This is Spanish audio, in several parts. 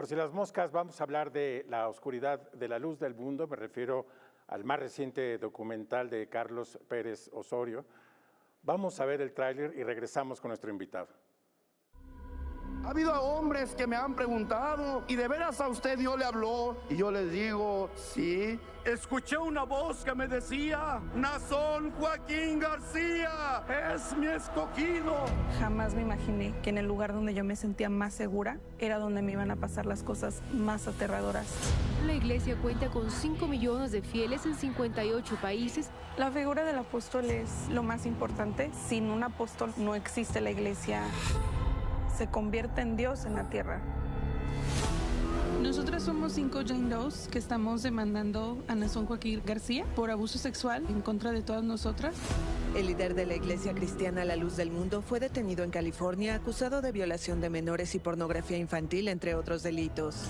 por si las moscas, vamos a hablar de La oscuridad de la luz del mundo. Me refiero al más reciente documental de Carlos Pérez Osorio. Vamos a ver el tráiler y regresamos con nuestro invitado. Ha habido hombres que me han preguntado, ¿y de veras a usted Dios le habló? Y yo les digo, sí. Escuché una voz que me decía, Nazón Joaquín García es mi escogido. Jamás me imaginé que en el lugar donde yo me sentía más segura era donde me iban a pasar las cosas más aterradoras. La iglesia cuenta con 5 millones de fieles en 58 países. La figura del apóstol es lo más importante. Sin un apóstol no existe la iglesia. Se convierte en Dios en la tierra. Nosotras somos 5 Jane Does que estamos demandando a Nazón Joaquín García por abuso sexual en contra de todas nosotras. El líder de la Iglesia Cristiana La Luz del Mundo fue detenido en California acusado de violación de menores y pornografía infantil, entre otros delitos.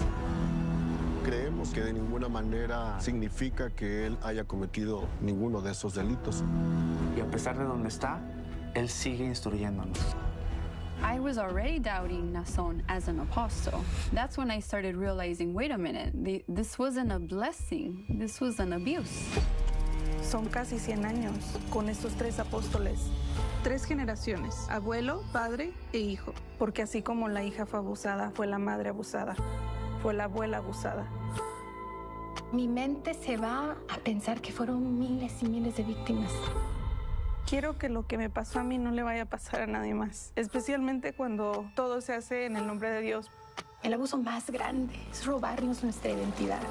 Creemos que de ninguna manera significa que él haya cometido ninguno de esos delitos. Y a pesar de donde está, él sigue instruyéndonos. I was already doubting Nazón as an apostle. That's when I started realizing, wait a minute, this wasn't a blessing, this was an abuse. Son casi 100 años con estos 3 apóstoles. 3 generaciones, abuelo, padre e hijo. Porque así como la hija fue abusada, fue la madre abusada, fue la abuela abusada. Mi mente se va a pensar que fueron miles y miles de víctimas. Quiero que lo que me pasó a mí no le vaya a pasar a nadie más, especialmente cuando todo se hace en el nombre de Dios. El abuso más grande es robarnos nuestra identidad.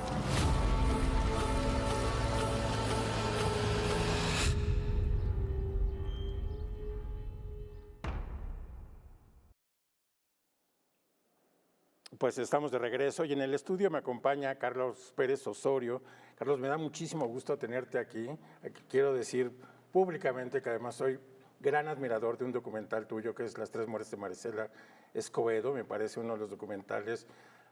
Pues estamos de regreso y en el estudio me acompaña Carlos Pérez Osorio. Carlos, me da muchísimo gusto tenerte aquí. Quiero decir públicamente que además soy gran admirador de un documental tuyo que es Las 3 muertes de Marisela Escobedo. Me parece uno de los documentales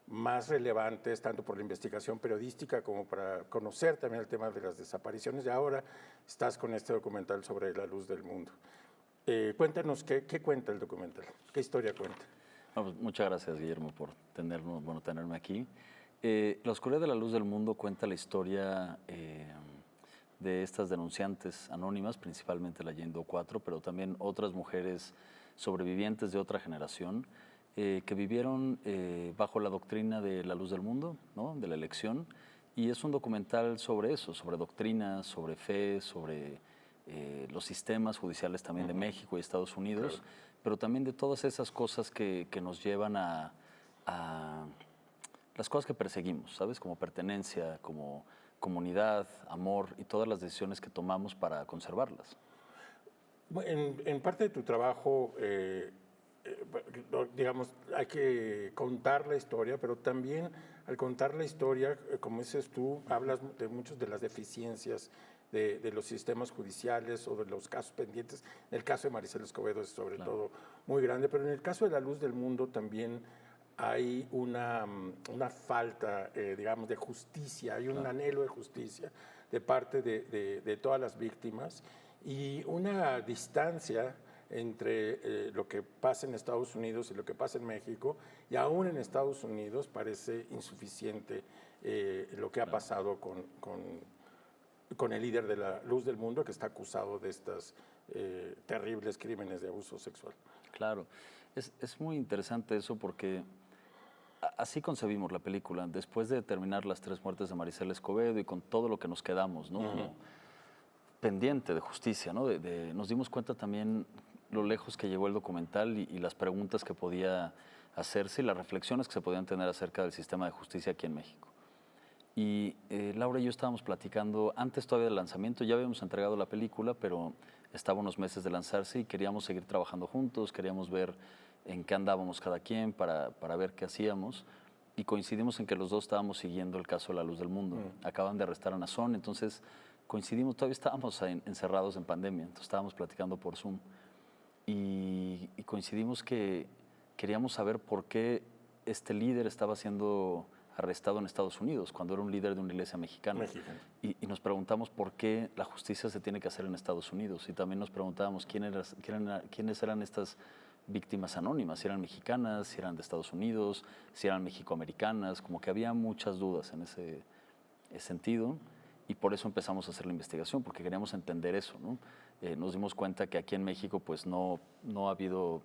más relevantes, tanto por la investigación periodística como para conocer también el tema de las desapariciones. Y ahora estás con este documental sobre la luz del mundo. Cuéntanos, ¿qué cuenta el documental? ¿Qué historia cuenta? No, pues muchas gracias, Guillermo, por tenerme aquí. La oscuridad de la luz del mundo cuenta la historia de estas denunciantes anónimas, principalmente la Jane Doe 4, pero también otras mujeres sobrevivientes de otra generación que vivieron bajo la doctrina de la luz del mundo, ¿no? De la elección, y es un documental sobre eso, sobre doctrina, sobre fe, sobre los sistemas judiciales también de México y Estados Unidos, claro, pero también de todas esas cosas que nos llevan a las cosas que perseguimos, ¿sabes? Como pertenencia, como comunidad, amor y todas las decisiones que tomamos para conservarlas. En parte de tu trabajo, digamos, hay que contar la historia, pero también al contar la historia, como dices tú, hablas de muchas de las deficiencias de los sistemas judiciales o de los casos pendientes. En el caso de Marisela Escobedo es sobre todo muy grande, pero en el caso de La Luz del Mundo también hay una falta, digamos, de justicia, hay un anhelo de justicia de parte de todas las víctimas y una distancia entre lo que pasa en Estados Unidos y lo que pasa en México, y aún en Estados Unidos parece insuficiente lo que ha pasado con el líder de La Luz del Mundo, que está acusado de estos terribles crímenes de abuso sexual. Claro, es muy interesante eso porque así concebimos la película, después de terminar Las 3 muertes de Marisela Escobedo y con todo lo que nos quedamos, ¿no? Como pendiente de justicia, ¿no? Nos dimos cuenta también lo lejos que llegó el documental y las preguntas que podía hacerse y las reflexiones que se podían tener acerca del sistema de justicia aquí en México. Y Laura y yo estábamos platicando, antes todavía del lanzamiento, ya habíamos entregado la película, pero estaba unos meses de lanzarse y queríamos seguir trabajando juntos, queríamos ver en qué andábamos cada quien para ver qué hacíamos, y coincidimos en que los dos estábamos siguiendo el caso de La Luz del Mundo. Acaban de arrestar a Nazón, entonces coincidimos, todavía estábamos encerrados en pandemia, entonces estábamos platicando por Zoom, y coincidimos que queríamos saber por qué este líder estaba siendo arrestado en Estados Unidos, cuando era un líder de una iglesia mexicana. Y nos preguntamos por qué la justicia se tiene que hacer en Estados Unidos, y también nos preguntábamos quiénes eran estas víctimas anónimas, si eran mexicanas, si eran de Estados Unidos, si eran mexicoamericanas, como que había muchas dudas en ese sentido, y por eso empezamos a hacer la investigación, porque queríamos entender eso, ¿no? Nos dimos cuenta que aquí en México pues no ha habido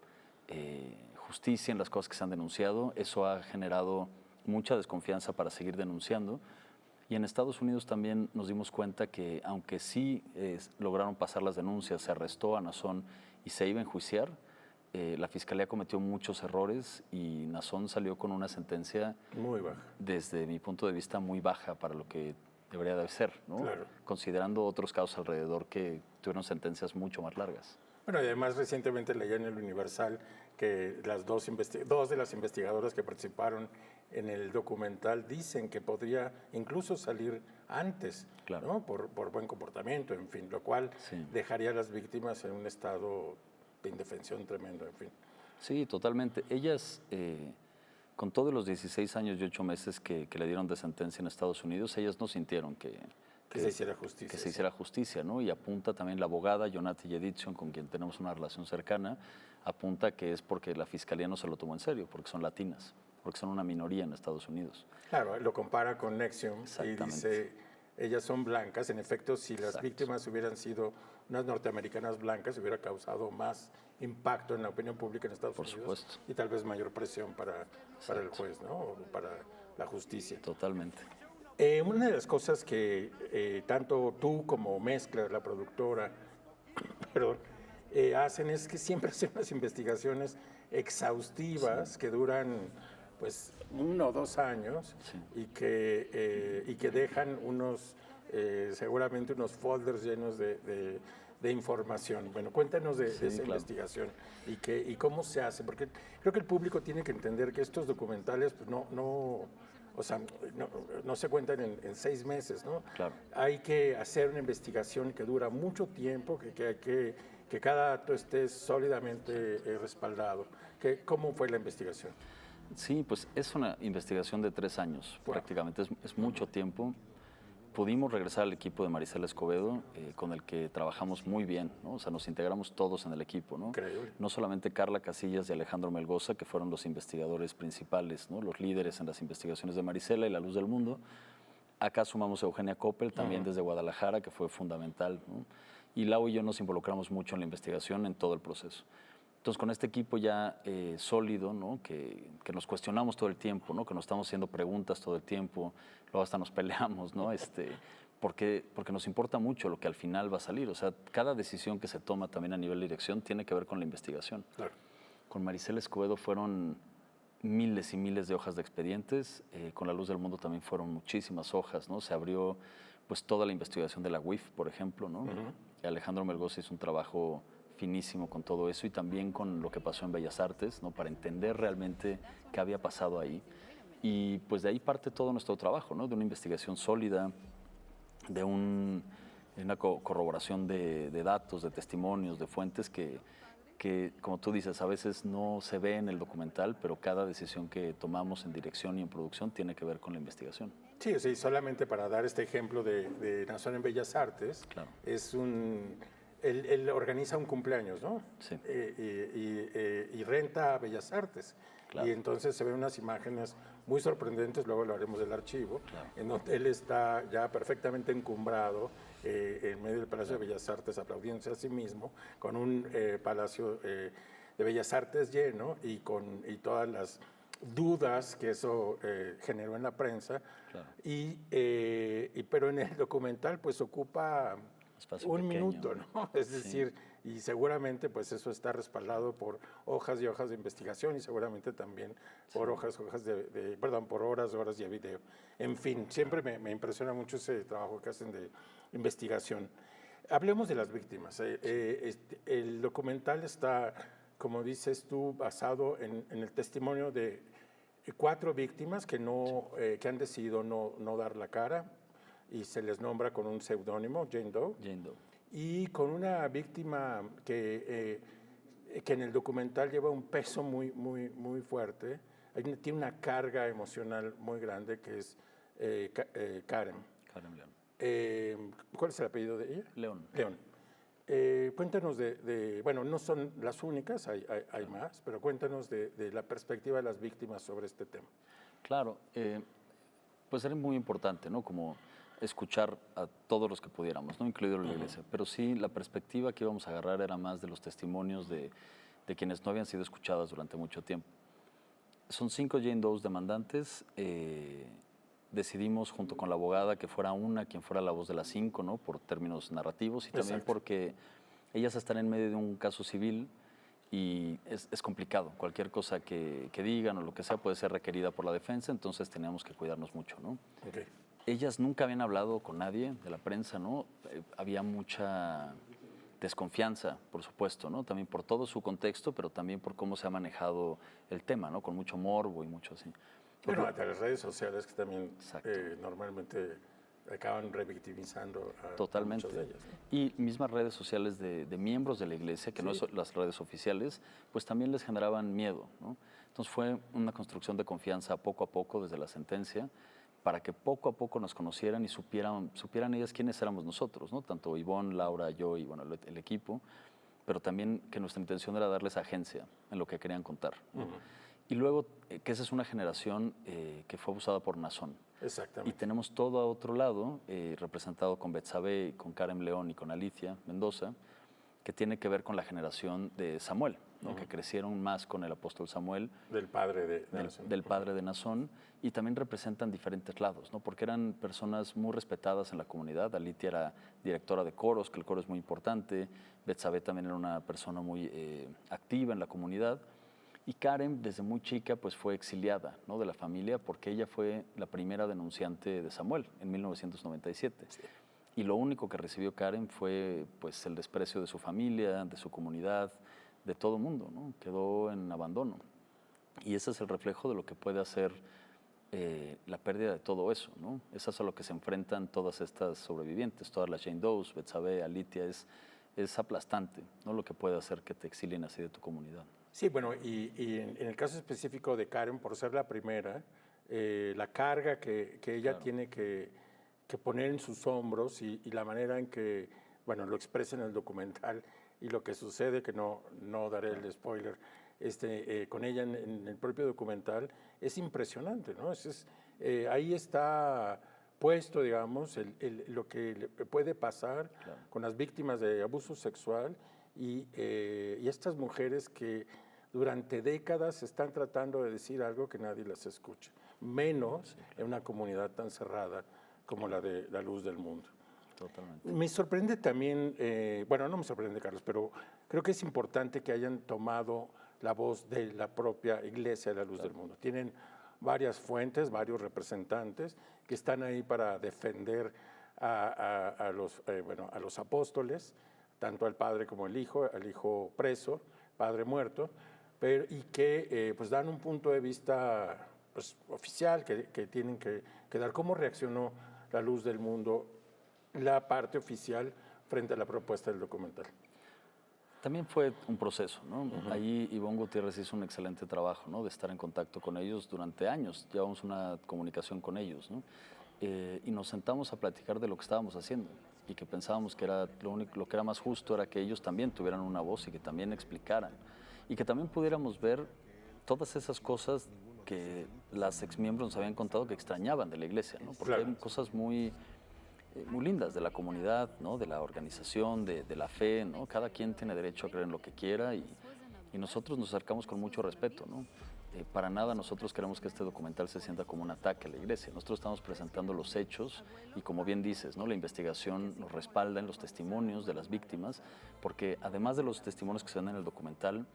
justicia en las cosas que se han denunciado, eso ha generado mucha desconfianza para seguir denunciando, y en Estados Unidos también nos dimos cuenta que aunque sí lograron pasar las denuncias, se arrestó a Nazón y se iba a enjuiciar, la Fiscalía cometió muchos errores y Nazón salió con una sentencia muy baja. Desde mi punto de vista muy baja para lo que debería de ser, ¿no? Claro. Considerando otros casos alrededor que tuvieron sentencias mucho más largas. Bueno, y además recientemente leía en el Universal que las dos de las investigadoras que participaron en el documental dicen que podría incluso salir antes, claro, ¿no? Por buen comportamiento, en fin, lo cual dejaría a las víctimas en un estado de indefensión tremendo, en fin. Sí, totalmente. Ellas, con todos los 16 años y 8 meses que le dieron de sentencia en Estados Unidos, ellas no sintieron que se hiciera justicia. Que se hiciera justicia, ¿no? Y apunta también la abogada, Jonati Yedidson, con quien tenemos una relación cercana, apunta que es porque la Fiscalía no se lo tomó en serio, porque son latinas, porque son una minoría en Estados Unidos. Claro, lo compara con Nexium y dice, ellas son blancas. En efecto, si las víctimas hubieran sido unas norteamericanas blancas, hubiera causado más impacto en la opinión pública en Estados Unidos. Por supuesto. Y tal vez mayor presión para el juez, ¿no? O para la justicia. Totalmente. Una de las cosas que tanto tú como Mezcla, la productora, hacen es que siempre hacen unas investigaciones exhaustivas que duran pues 1 o 2 años y que dejan seguramente unos folders llenos de información. Bueno, cuéntanos de esa investigación y cómo se hace, porque creo que el público tiene que entender que estos documentales pues, no se cuentan en 6 meses, ¿no? Claro. Hay que hacer una investigación que dura mucho tiempo, que cada dato esté sólidamente respaldado. ¿Cómo fue la investigación? Sí, pues es una investigación de 3 años, prácticamente, es mucho tiempo. Pudimos regresar al equipo de Marisela Escobedo, con el que trabajamos muy bien, ¿no? O sea, nos integramos todos en el equipo, ¿no? Increíble. No solamente Carla Casillas y Alejandro Melgoza, que fueron los investigadores principales, ¿no? Los líderes en las investigaciones de Marisela y La Luz del Mundo. Acá sumamos a Eugenia Coppel, también desde Guadalajara, que fue fundamental, ¿no? Y Lau y yo nos involucramos mucho en la investigación, en todo el proceso. Entonces, con este equipo ya sólido, ¿no? que nos cuestionamos todo el tiempo, ¿no? Que nos estamos haciendo preguntas todo el tiempo, luego hasta nos peleamos, ¿no? Porque nos importa mucho lo que al final va a salir. O sea, cada decisión que se toma también a nivel de dirección tiene que ver con la investigación. Claro. Con Marisela Escobedo fueron miles y miles de hojas de expedientes. Con La Luz del Mundo también fueron muchísimas hojas, ¿no? Se abrió pues toda la investigación de la UIF, por ejemplo, ¿no? Alejandro Melgoza hizo un trabajo finísimo con todo eso y también con lo que pasó en Bellas Artes, ¿no? Para entender realmente qué había pasado ahí. Y pues de ahí parte todo nuestro trabajo, ¿no? De una investigación sólida, de una corroboración de datos, de testimonios, de fuentes que, como tú dices, a veces no se ve en el documental, pero cada decisión que tomamos en dirección y en producción tiene que ver con la investigación. Sí, sí, solamente para dar este ejemplo de Nazón en Bellas Artes, claro. Él organiza un cumpleaños, ¿no? Sí. Y renta a Bellas Artes. Claro. Y entonces se ven unas imágenes muy sorprendentes, luego lo haremos del archivo, claro. En donde él está ya perfectamente encumbrado en medio del Palacio de Bellas Artes, aplaudiéndose a sí mismo, con un Palacio de Bellas Artes lleno y todas las dudas que eso generó en la prensa. Claro. Pero en el documental pues ocupa un minuto, ¿no? Es decir, y seguramente pues eso está respaldado por hojas y hojas de investigación y seguramente también por por horas de video. En fin, siempre me impresiona mucho ese trabajo que hacen de investigación. Hablemos de las víctimas. El documental está, como dices tú, basado en el testimonio de 4 víctimas que han decidido no dar la cara, y se les nombra con un seudónimo, Jane Doe. Y con una víctima que en el documental lleva un peso muy, muy, muy fuerte, tiene una carga emocional muy grande, que es Karen. Karen León. ¿Cuál es el apellido de ella? León. Cuéntanos bueno, no son las únicas, hay más, pero cuéntanos de la perspectiva de las víctimas sobre este tema. Claro, pues era muy importante, ¿no? Como escuchar a todos los que pudiéramos, ¿no? Incluido la iglesia. Pero sí, la perspectiva que íbamos a agarrar era más de los testimonios de quienes no habían sido escuchadas durante mucho tiempo. Son 5 Jane Does demandantes. Decidimos junto con la abogada que fuera quien fuera la voz de las 5, ¿no? Por términos narrativos y también porque ellas están en medio de un caso civil y es complicado. Cualquier cosa que digan o lo que sea puede ser requerida por la defensa, entonces teníamos que cuidarnos mucho, ¿no? Okay. Ellas nunca habían hablado con nadie de la prensa, ¿no? Había mucha desconfianza, por supuesto, ¿no? También por todo su contexto, pero también por cómo se ha manejado el tema, ¿no? Con mucho morbo y mucho así. Bueno, hasta las redes sociales que también normalmente acaban revictimizando a totalmente. muchas de ellas, ¿no? Y mismas redes sociales de miembros de la iglesia, que no son las redes oficiales, pues también les generaban miedo, ¿no? Entonces fue una construcción de confianza poco a poco desde la sentencia, para que poco a poco nos conocieran y supieran ellas quiénes éramos nosotros, ¿no? Tanto Ivonne, Laura, yo y bueno, el equipo, pero también que nuestra intención era darles agencia en lo que querían contar, ¿no? Y luego, que esa es una generación que fue abusada por Nazón. Exactamente. Y tenemos todo a otro lado, representado con Betsabe, con Karen León y con Alicia Mendoza, que tiene que ver con la generación de Samuel, ¿no? Que crecieron más con el apóstol Samuel. Del padre de Nazón. Del padre de Nazón, y también representan diferentes lados, ¿no? Porque eran personas muy respetadas en la comunidad. Alicia era directora de coros, que el coro es muy importante. Betsabe también era una persona muy activa en la comunidad. Y Karen, desde muy chica, pues fue exiliada, ¿no? De la familia, porque ella fue la primera denunciante de Samuel en 1997. Sí. Y lo único que recibió Karen fue pues, el desprecio de su familia, de su comunidad, de todo el mundo, ¿no? Quedó en abandono. Y ese es el reflejo de lo que puede hacer la pérdida de todo eso, ¿no? Eso es a lo que se enfrentan todas estas sobrevivientes, todas las Jane Does, Betsabe, Alicia, es aplastante, ¿no? Lo que puede hacer que te exilien así de tu comunidad. Sí, bueno, y en el caso específico de Karen, por ser la primera, la carga que ella tiene que poner en sus hombros y la manera en que, bueno, lo expresa en el documental y lo que sucede, que no daré el spoiler, con ella en el propio documental, es impresionante, ¿no? Ahí está puesto, digamos, lo que le puede pasar con las víctimas de abuso sexual y estas mujeres que durante décadas están tratando de decir algo que nadie las escucha, menos en una comunidad tan cerrada como la de La Luz del Mundo. Totalmente. Me sorprende también, bueno, no me sorprende, Carlos, pero creo que es importante que hayan tomado la voz de la propia Iglesia de La Luz del Mundo. Tienen varias fuentes, varios representantes que están ahí para defender a los apóstoles, tanto al padre como al hijo preso, padre muerto, y que pues dan un punto de vista pues, oficial que tienen que dar. ¿Cómo reaccionó La Luz del Mundo, la parte oficial, frente a la propuesta del documental? También fue un proceso, ¿no? Ahí Ivonne Gutiérrez hizo un excelente trabajo, ¿no? De estar en contacto con ellos durante años. Llevamos una comunicación con ellos, ¿no? Y nos sentamos a platicar de lo que estábamos haciendo y que pensábamos que era lo que era más justo era que ellos también tuvieran una voz y que también explicaran y que también pudiéramos ver todas esas cosas que las exmiembros nos habían contado que extrañaban de la iglesia, ¿no? Porque hay cosas muy lindas de la comunidad, ¿no? De la organización, de la fe, ¿no? Cada quien tiene derecho a creer en lo que quiera y nosotros nos acercamos con mucho respeto, ¿no? Para nada nosotros queremos que este documental se sienta como un ataque a la iglesia. Nosotros estamos presentando los hechos y como bien dices, ¿no? La investigación nos respalda en los testimonios de las víctimas, porque además de los testimonios que se ven en el documental,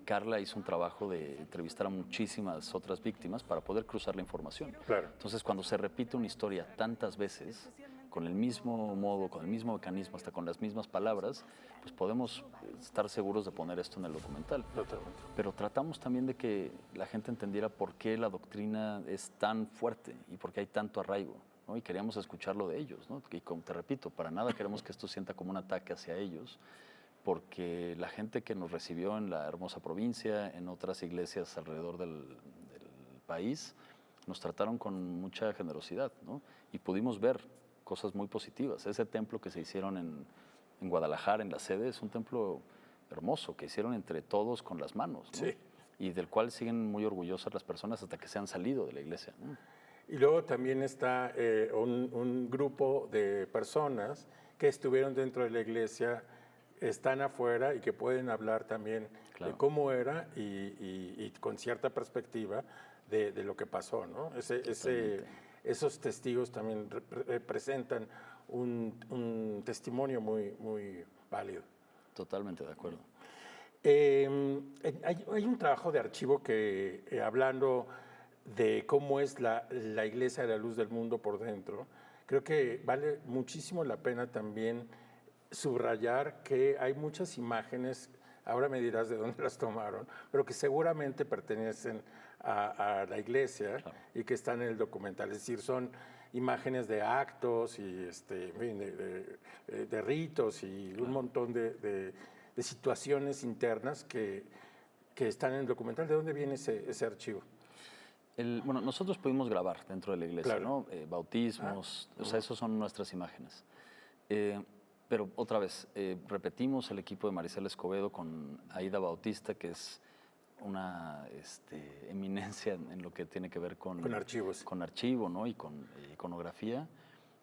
Carla hizo un trabajo de entrevistar a muchísimas otras víctimas para poder cruzar la información. Claro. Entonces, cuando se repite una historia tantas veces, con el mismo modo, con el mismo mecanismo, hasta con las mismas palabras, pues podemos estar seguros de poner esto en el documental. Totalmente. Pero tratamos también de que la gente entendiera por qué la doctrina es tan fuerte y por qué hay tanto arraigo, ¿no? Y queríamos escucharlo de ellos, ¿no? Y como te repito, para nada queremos que esto sienta como un ataque hacia ellos, porque la gente que nos recibió en la hermosa provincia, en otras iglesias alrededor del país, nos trataron con mucha generosidad, ¿no? Y pudimos ver cosas muy positivas. Ese templo que se hicieron en Guadalajara, en la sede, es un templo hermoso que hicieron entre todos con las manos, ¿no? Sí. Y del cual siguen muy orgullosas las personas hasta que se han salido de la iglesia, ¿no? Y luego también está un grupo de personas que estuvieron dentro de la iglesia, están afuera y que pueden hablar también de cómo era y con cierta perspectiva de lo que pasó, ¿no? Esos testigos también representan un testimonio muy, muy válido. Totalmente de acuerdo. Hay un trabajo de archivo que, hablando de cómo es la Iglesia de la Luz del Mundo por dentro, creo que vale muchísimo la pena también subrayar que hay muchas imágenes, ahora me dirás de dónde las tomaron, pero que seguramente pertenecen a la iglesia y que están en el documental. Es decir, son imágenes de actos y en fin, de ritos y un montón de situaciones internas que están en el documental. ¿De dónde viene ese archivo? Bueno, nosotros pudimos grabar dentro de la iglesia, ¿no? Bautismos, o sea, esos son nuestras imágenes. Pero otra vez, repetimos el equipo de Marisela Escobedo con Aida Bautista, que es una eminencia en lo que tiene que ver con archivos. Con archivo, ¿no? Y con iconografía.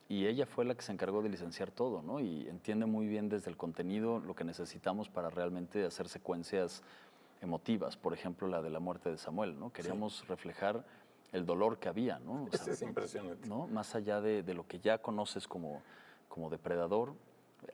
Y ella fue la que se encargó de licenciar todo, ¿no? Y entiende muy bien desde el contenido lo que necesitamos para realmente hacer secuencias emotivas. Por ejemplo, la de la muerte de Samuel, ¿no? Queríamos reflejar el dolor que había, ¿no? O sea, es impresionante. ¿no? Más allá de lo que ya conoces como depredador,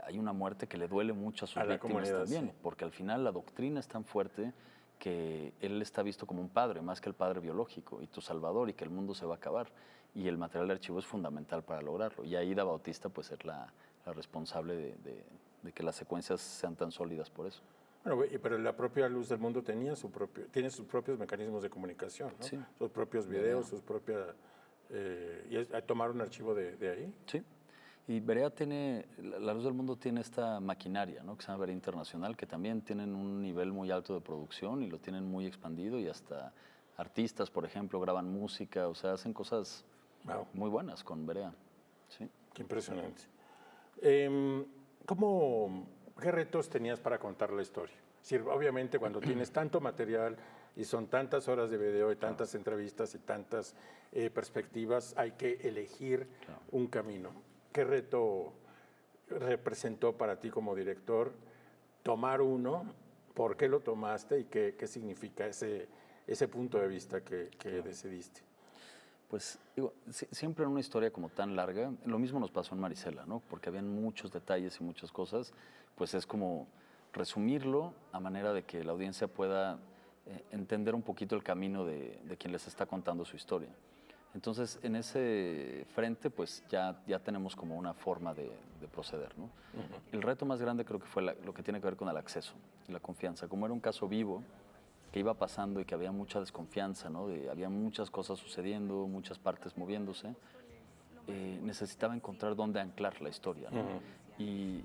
hay una muerte que le duele mucho a sus víctimas también, porque al final la doctrina es tan fuerte que él está visto como un padre, más que el padre biológico, y tu salvador, y que el mundo se va a acabar. Y el material de archivo es fundamental para lograrlo. Y Aida Bautista, pues, es la responsable de que las secuencias sean tan sólidas por eso. Bueno, pero la propia Luz del Mundo tiene sus propios mecanismos de comunicación, ¿no? Sí. Sus propios videos, sus propias... ¿Tomaron un archivo de ahí? Sí. Y Berea tiene, la Luz del Mundo tiene esta maquinaria, ¿no? Que se llama Berea Internacional, que también tienen un nivel muy alto de producción y lo tienen muy expandido, y hasta artistas, por ejemplo, graban música, o sea, hacen cosas muy buenas con Berea. Sí. Qué impresionante. ¿Qué retos tenías para contar la historia? Es decir, obviamente cuando tienes tanto material y son tantas horas de video y tantas entrevistas y tantas perspectivas, hay que elegir un camino. ¿Qué reto representó para ti como director tomar uno? ¿Por qué lo tomaste y qué significa ese punto de vista que decidiste? Pues digo, siempre en una historia como tan larga, lo mismo nos pasó en Marisela, ¿no? Porque habían muchos detalles y muchas cosas, pues es como resumirlo a manera de que la audiencia pueda entender un poquito el camino de quien les está contando su historia. Entonces, en ese frente, pues ya tenemos como una forma de proceder, ¿no? El reto más grande creo que fue lo que tiene que ver con el acceso y la confianza. Como era un caso vivo, que iba pasando y que había mucha desconfianza, ¿no? Había muchas cosas sucediendo, muchas partes moviéndose, necesitaba encontrar dónde anclar la historia, ¿no? Y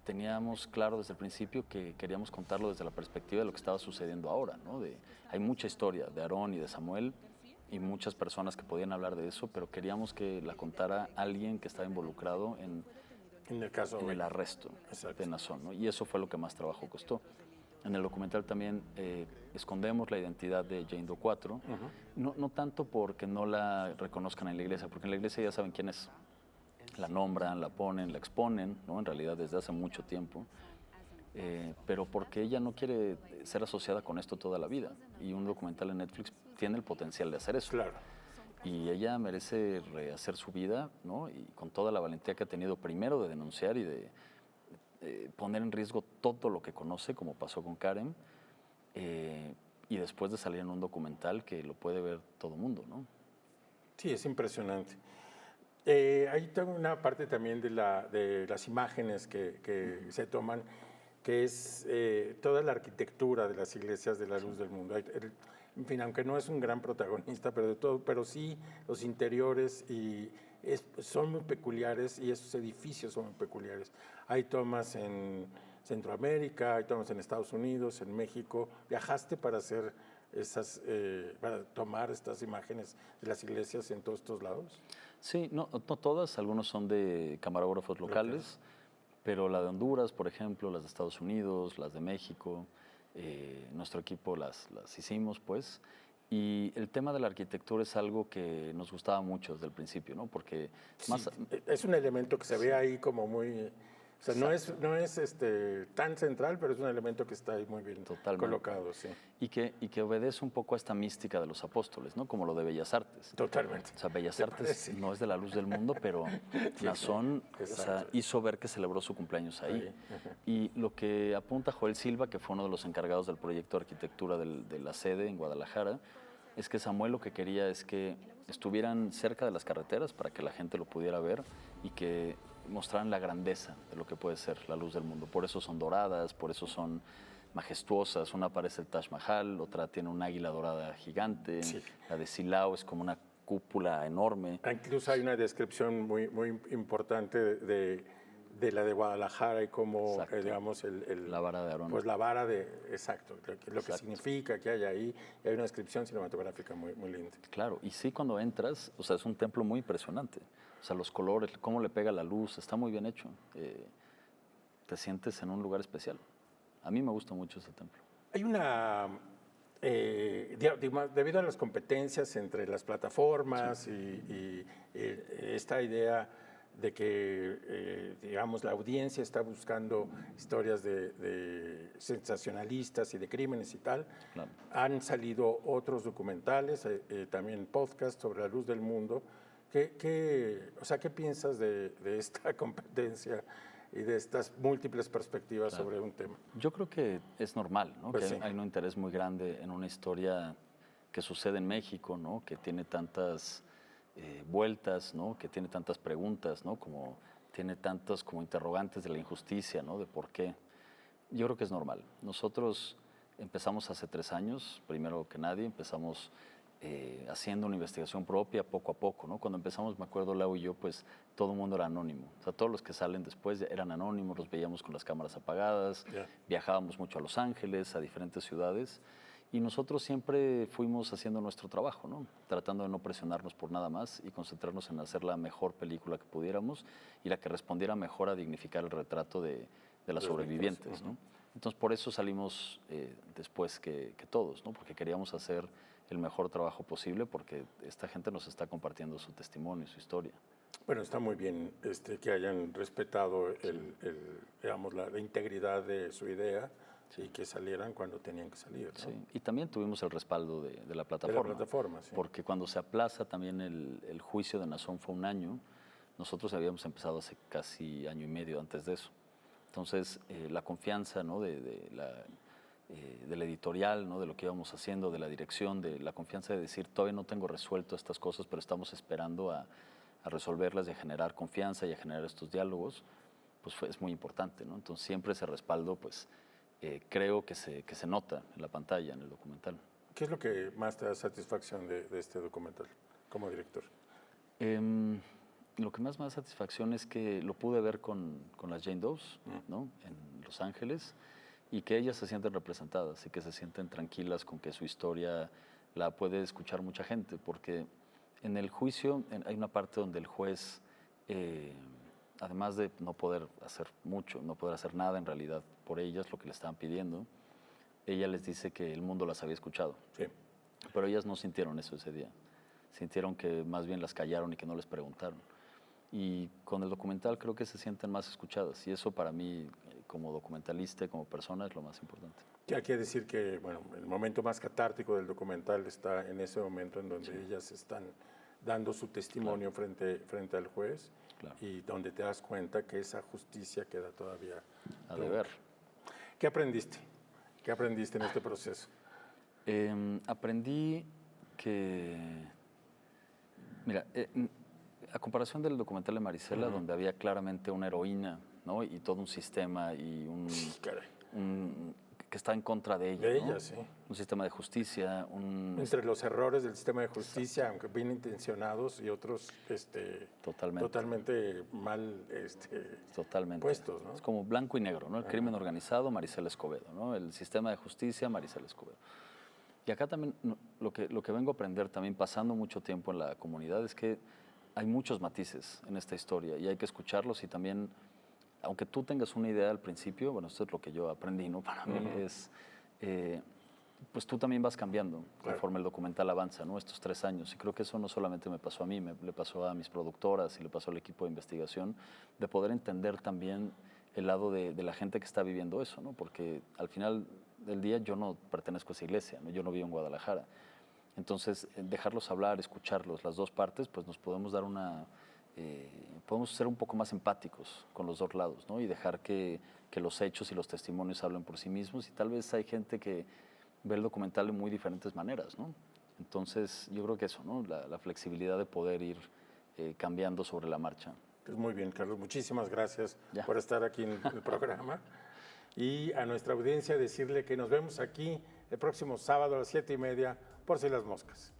teníamos claro desde el principio que queríamos contarlo desde la perspectiva de lo que estaba sucediendo ahora, ¿no? Hay mucha historia de Aarón y de Samuel, y muchas personas que podían hablar de eso, pero queríamos que la contara alguien que estaba involucrado en el arresto de Naasón, ¿no? Y eso fue lo que más trabajo costó. En el documental también escondemos la identidad de Jane Doe 4, no tanto porque no la reconozcan en la iglesia, porque en la iglesia ya saben quién es. La nombran, la ponen, la exponen, ¿no? En realidad desde hace mucho tiempo. Pero porque ella no quiere ser asociada con esto toda la vida. Y un documental en Netflix tiene el potencial de hacer eso. Claro. Y ella merece rehacer su vida, ¿no? Y con toda la valentía que ha tenido, primero de denunciar y de poner en riesgo todo lo que conoce, como pasó con Karen, y después de salir en un documental que lo puede ver todo el mundo, ¿no? Sí, es impresionante. Hay una parte también de las imágenes que se toman, que es toda la arquitectura de las iglesias de la Luz del Mundo. En fin, aunque no es un gran protagonista, pero sí los interiores son muy peculiares y esos edificios son muy peculiares. Hay tomas en Centroamérica, hay tomas en Estados Unidos, en México. ¿Viajaste para hacer para tomar estas imágenes de las iglesias en todos estos lados? Sí, no todas, algunos son de camarógrafos locales. Pero la de Honduras, por ejemplo, las de Estados Unidos, las de México, nuestro equipo las hicimos, pues. Y el tema de la arquitectura es algo que nos gustaba mucho desde el principio, ¿no? Porque más... es un elemento que se ve ahí como muy... O sea, no es tan central, pero es un elemento que está ahí muy bien colocado, sí. Y que obedece un poco a esta mística de los apóstoles, ¿no? Como lo de Bellas Artes. Totalmente. O sea, Bellas Artes no es de la luz del mundo, pero Nazón hizo ver que celebró su cumpleaños ahí. Y lo que apunta Joel Silva, que fue uno de los encargados del proyecto de arquitectura de la sede en Guadalajara, es que Samuel lo que quería es que estuvieran cerca de las carreteras para que la gente lo pudiera ver y que mostraran la grandeza de lo que puede ser la luz del mundo. Por eso son doradas, por eso son majestuosas. Una parece el Taj Mahal, otra tiene un águila dorada gigante. Sí. La de Silao es como una cúpula enorme. Incluso hay una descripción muy importante de la de Guadalajara y cómo, digamos, la vara de Aarón. Pues la vara exacto, lo que significa que hay ahí. Y hay una descripción cinematográfica muy linda. Claro, y sí, cuando entras, o sea, es un templo muy impresionante. O sea, los colores, cómo le pega la luz, está muy bien hecho. Te sientes en un lugar especial. A mí me gusta mucho ese templo. Hay una... debido a las competencias entre las plataformas y esta idea de que, digamos, la audiencia está buscando historias de sensacionalistas y de crímenes y tal, claro. Han salido otros documentales, también podcasts sobre la luz del mundo. ¿Qué piensas de esta competencia y de estas múltiples perspectivas sobre un tema? Yo creo que es normal, ¿no? Pues que sí. Hay un interés muy grande en una historia que sucede en México, ¿no? Que tiene tantas vueltas, ¿no? Que tiene tantas preguntas, ¿no? Como tiene tantos como interrogantes de la injusticia, ¿no? De por qué. Yo creo que es normal. Nosotros empezamos hace 3 años, primero que nadie, empezamos haciendo una investigación propia poco a poco, ¿no? Cuando empezamos, me acuerdo, Lau y yo, pues todo el mundo era anónimo. O sea, todos los que salen después eran anónimos, los veíamos con las cámaras apagadas, viajábamos mucho a Los Ángeles, a diferentes ciudades, y nosotros siempre fuimos haciendo nuestro trabajo, ¿no? Tratando de no presionarnos por nada más y concentrarnos en hacer la mejor película que pudiéramos y la que respondiera mejor a dignificar el retrato de las sobrevivientes, ¿no? Entonces, por eso salimos después que todos, ¿no? Porque queríamos hacer el mejor trabajo posible, porque esta gente nos está compartiendo su testimonio, su historia. Bueno, está muy bien que hayan respetado digamos, la integridad de su idea y que salieran cuando tenían que salir, ¿no? Sí, y también tuvimos el respaldo de la plataforma. De la plataforma, sí. Porque cuando se aplaza también el juicio de Nazón fue 1 año, nosotros habíamos empezado hace casi 1 año y medio antes de eso. Entonces, la confianza, ¿no? Del editorial, ¿no? De lo que íbamos haciendo, de la dirección, de la confianza de decir, todavía no tengo resuelto estas cosas, pero estamos esperando a resolverlas y a generar confianza y a generar estos diálogos, pues es muy importante, ¿no? Entonces, siempre ese respaldo, pues, creo que se nota en la pantalla, en el documental. ¿Qué es lo que más te da satisfacción de este documental como director? Lo que más me da satisfacción es que lo pude ver con las Jane Does, ¿no? En Los Ángeles, y que ellas se sienten representadas y que se sienten tranquilas con que su historia la puede escuchar mucha gente, porque en el juicio hay una parte donde el juez, además de no poder hacer mucho, no poder hacer nada en realidad por ellas, lo que le estaban pidiendo, ella les dice que el mundo las había escuchado. Sí. Pero ellas no sintieron eso ese día. Sintieron que más bien las callaron y que no les preguntaron. Y con el documental creo que se sienten más escuchadas. Y eso para mí, como documentalista y como persona, es lo más importante. Ya quiere decir que, bueno, el momento más catártico del documental está en ese momento en donde ellas están dando su testimonio frente al juez y donde te das cuenta que esa justicia queda todavía a deber. ¿Qué aprendiste? ¿Qué aprendiste en este proceso? Aprendí que, mira, a comparación del documental de Marisela, donde había claramente una heroína, ¿no? Y todo un sistema y que está en contra de ella. De ¿no? ella, sí. Un sistema de justicia. Entre los errores del sistema de justicia, aunque bien intencionados, y otros totalmente mal puestos, ¿no? Es como blanco y negro, ¿no? El crimen organizado, Marisela Escobedo, ¿no? El sistema de justicia, Marisela Escobedo. Y acá también lo que vengo a aprender también pasando mucho tiempo en la comunidad es que hay muchos matices en esta historia y hay que escucharlos y también aunque tú tengas una idea al principio, bueno, esto es lo que yo aprendí, ¿no? Para mí es, pues tú también vas cambiando conforme el documental avanza, ¿no? Estos 3 años. Y creo que eso no solamente me pasó a mí, le pasó a mis productoras y le pasó al equipo de investigación, de poder entender también el lado de la gente que está viviendo eso, ¿no? Porque al final del día yo no pertenezco a esa iglesia, ¿no? Yo no vivo en Guadalajara. Entonces, dejarlos hablar, escucharlos, las dos partes, pues nos podemos dar podemos ser un poco más empáticos con los dos lados, ¿no? Y dejar que los hechos y los testimonios hablen por sí mismos. Y tal vez hay gente que ve el documental de muy diferentes maneras, ¿no? Entonces, yo creo que eso, ¿no? La flexibilidad de poder ir cambiando sobre la marcha. Pues muy bien, Carlos. Muchísimas gracias por estar aquí en el programa. Y a nuestra audiencia decirle que nos vemos aquí el próximo sábado a las 7:30 por Si las Moscas.